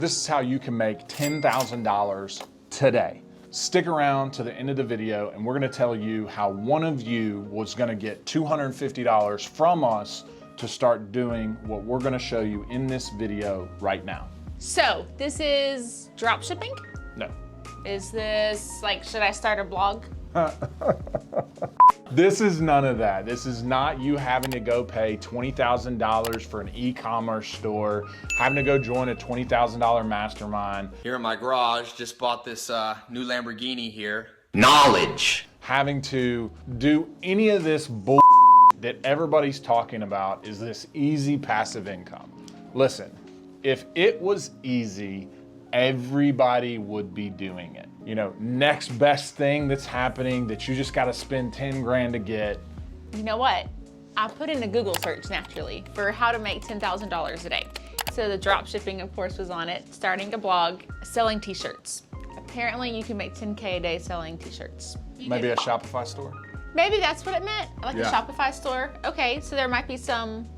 This is how you can make $10,000 today. Stick around to the end of the video and we're gonna tell you how one of you was gonna get $250 from us to start doing what we're gonna show you in this video right now. So this is drop shipping? No. Is this like, should I start a blog? This is none of that. This is not you having to go pay $20,000 for an e-commerce store, having to go join a $20,000 mastermind. Here in my garage, just bought this new Lamborghini here. Knowledge. Having to do any of this bull that everybody's talking about is this easy passive income. Listen, if it was easy, everybody would be doing it. You know, next best thing that's happening that you just gotta spend 10 grand to get. You know what? I put in a Google search naturally for how to make $10,000 a day. So the drop shipping, of course, was on it. Starting a blog, selling t-shirts. Apparently you can make 10K a day selling t-shirts. Maybe a Shopify store? Maybe that's what it meant, like Yeah. a Shopify store. Okay, so there might be some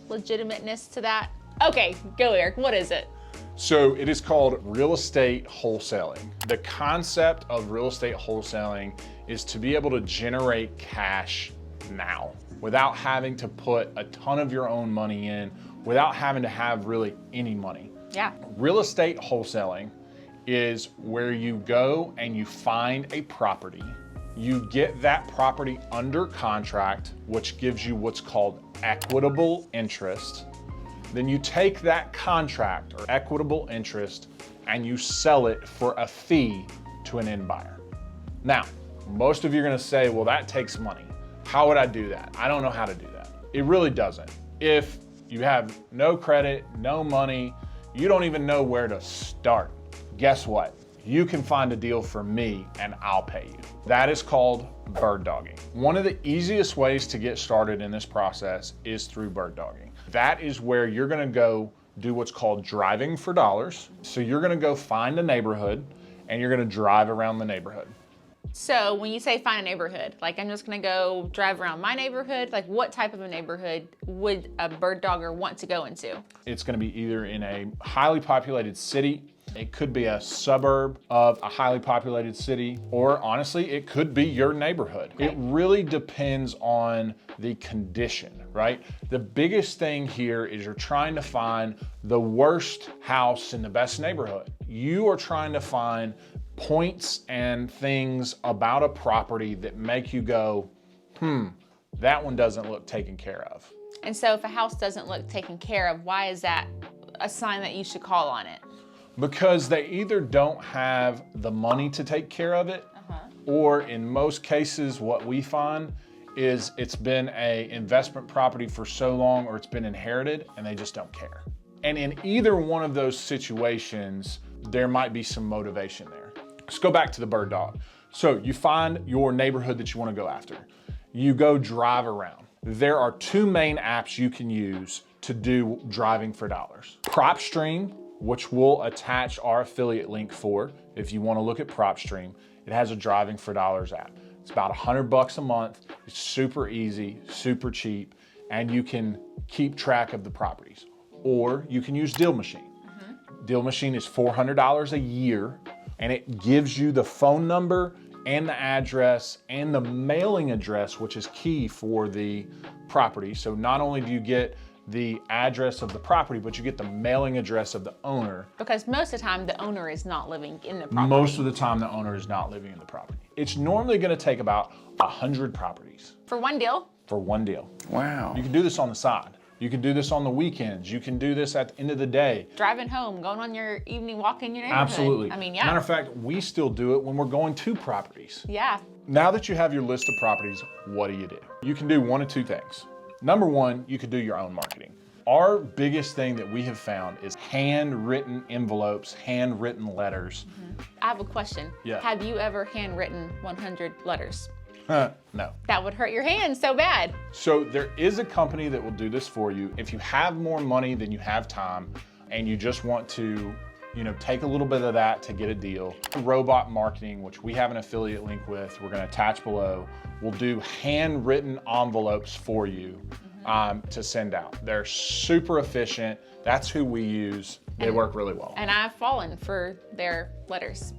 legitimateness to that. Okay, go Eric, what is it? So it is called real estate wholesaling. The concept of real estate wholesaling is to be able to generate cash now without having to put a ton of your own money in, without having to have really any money. Yeah. Real estate wholesaling is where you go and you find a property, you get that property under contract, which gives you what's called equitable interest. Then you take that contract or equitable interest and you sell it for a fee to an end buyer. Now, most of you are gonna say, well, that takes money. How would I do that? I don't know how to do that. It really doesn't. If you have no credit, no money, you don't even know where to start, guess what? You can find a deal for me and I'll pay you. That is called bird dogging. One of the easiest ways to get started in this process is through bird dogging. That is where you're gonna go do what's called driving for dollars. So you're gonna go find a neighborhood and you're gonna drive around the neighborhood. So when you say find a neighborhood, like I'm just gonna go drive around my neighborhood, like what type of a neighborhood would a bird dogger want to go into? It's gonna be either in a highly populated city, it could be a suburb of a highly populated city, or honestly, it could be your neighborhood. Okay. It really depends on the condition, right? The biggest thing here is you're trying to find the worst house in the best neighborhood. You are trying to find points and things about a property that make you go, that one doesn't look taken care of. And so if a house doesn't look taken care of, why is that a sign that you should call on it? Because they either don't have the money to take care of it, or in most cases, what we find is it's been an investment property for so long or it's been inherited and they just don't care. And in either one of those situations, there might be some motivation there. Let's go back to the bird dog. So you find your neighborhood that you want to go after. You go drive around. There are two main apps you can use to do driving for dollars. PropStream, which we'll attach our affiliate link for if you want to look at PropStream. It has a driving for dollars app. It's about $100 a month. It's super easy, super cheap, and you can keep track of the properties. Or you can use Deal Machine. Deal Machine is $400 a year, and it gives you the phone number and the address and the mailing address, which is key for the property. So not only do you get the address of the property, but you get the mailing address of the owner. Because most of the time the owner is not living in the property. Most of the time the owner is not living in the property. It's normally gonna take about 100 properties. For one deal? For one deal. Wow. You can do this on the side. You can do this on the weekends. You can do this at the end of the day. Driving home, going on your evening walk in your neighborhood. Absolutely. I mean, yeah. Matter of fact, we still do it when we're going to properties. Yeah. Now that you have your list of properties, what do? You can do one of two things. Number one, you could do your own marketing. Our biggest thing that we have found is handwritten envelopes, handwritten letters. I have a question. Yeah. Have you ever handwritten 100 letters? No. That would hurt your hands so bad. So there is a company that will do this for you. If you have more money than you have time and you just want to, take a little bit of that to get a deal. Robot Marketing, which we have an affiliate link with, we're gonna attach below, will do handwritten envelopes for you to send out. They're super efficient. That's who we use. They work really well. And I've fallen for their letters.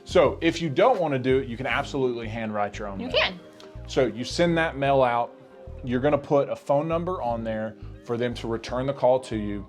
So if you don't want to do it, you can absolutely handwrite your own mail. You can. So you send that mail out, you're gonna put a phone number on there for them to return the call to you,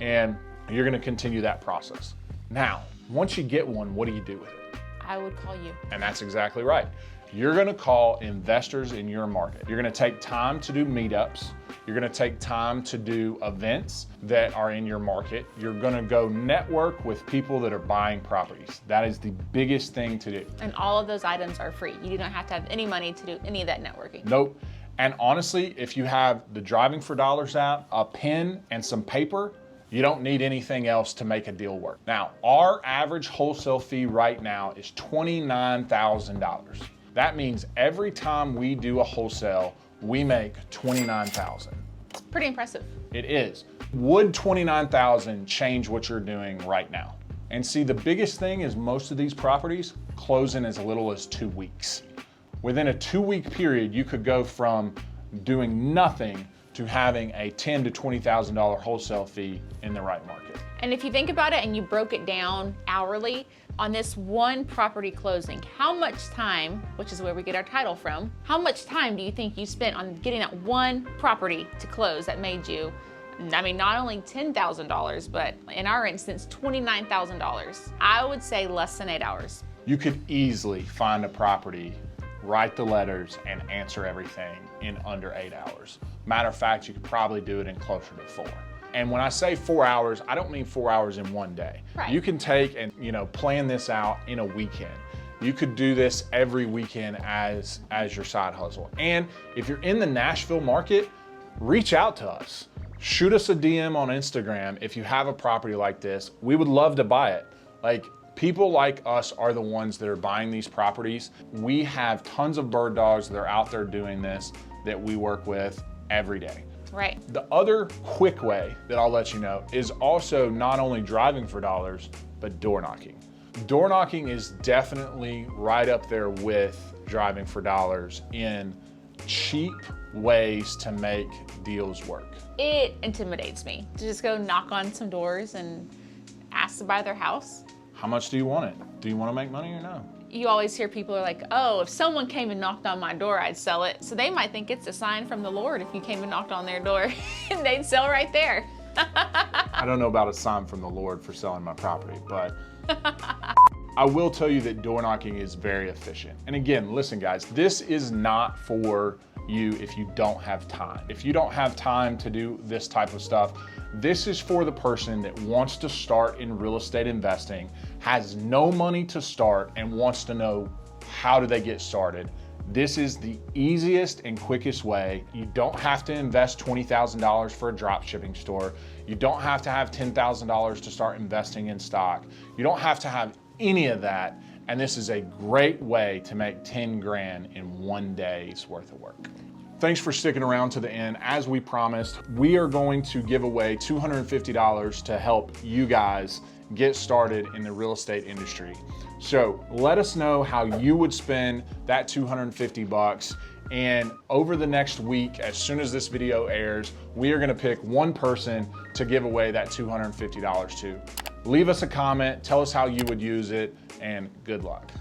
and you're gonna continue that process. Now, once you get one, what do you do with it? I would call you. And that's exactly right. You're gonna call investors in your market. You're gonna take time to do meetups. You're gonna take time to do events that are in your market. You're gonna go network with people that are buying properties. That is the biggest thing to do. And all of those items are free. You do not have to have any money to do any of that networking. Nope. And honestly, if you have the Driving for Dollars app, a pen, and some paper, you don't need anything else to make a deal work. Now, our average wholesale fee right now is $29,000. That means every time we do a wholesale, we make $29,000. It's pretty impressive. It is. Would $29,000 change what you're doing right now? And see, the biggest thing is most of these properties close in as little as 2 weeks. Within a 2-week period, you could go from doing nothing to having a $10,000 to $20,000 wholesale fee in the right market. And if you think about it and you broke it down hourly, on this one property closing, how much time, which is where we get our title from, how much time do you think you spent on getting that one property to close that made you, I mean, not only $10,000, but in our instance, $29,000? I would say less than 8 hours. You could easily find a property, write the letters, and answer everything in under 8 hours. Matter of fact, you could probably do it in closer to 4. And when I say 4 hours, I don't mean 4 hours in one day. Right. You can take and plan this out in a weekend. You could do this every weekend as your side hustle. And if you're in the Nashville market, reach out to us. Shoot us a DM on Instagram if you have a property like this. We would love to buy it. Like, people like us are the ones that are buying these properties. We have tons of bird dogs that are out there doing this that we work with every day. Right. The other quick way that I'll let you know is also not only driving for dollars, but door knocking. Door knocking is definitely right up there with driving for dollars in cheap ways to make deals work. It intimidates me to just go knock on some doors and ask to buy their house. How much do you want it? Do you want to make money or no? You always hear people are like, oh, if someone came and knocked on my door, I'd sell it. So they might think it's a sign from the Lord if you came and knocked on their door and they'd sell right there. I don't know about a sign from the Lord for selling my property, but I will tell you that door knocking is very efficient. And again, listen guys, this is not for you if you don't have time. If you don't have time to do this type of stuff, this is for the person that wants to start in real estate investing, has no money to start, and wants to know how do they get started. This is the easiest and quickest way. You don't have to invest $20,000 for a drop shipping store. You don't have to have $10,000 to start investing in stock. You don't have to have any of that. And this is a great way to make 10 grand in 1 day's worth of work. Thanks for sticking around to the end. As we promised, we are going to give away $250 to help you guys get started in the real estate industry. So let us know how you would spend that 250 bucks. And over the next week, as soon as this video airs, we are gonna pick one person to give away that $250 to. Leave us a comment, tell us how you would use it, and good luck.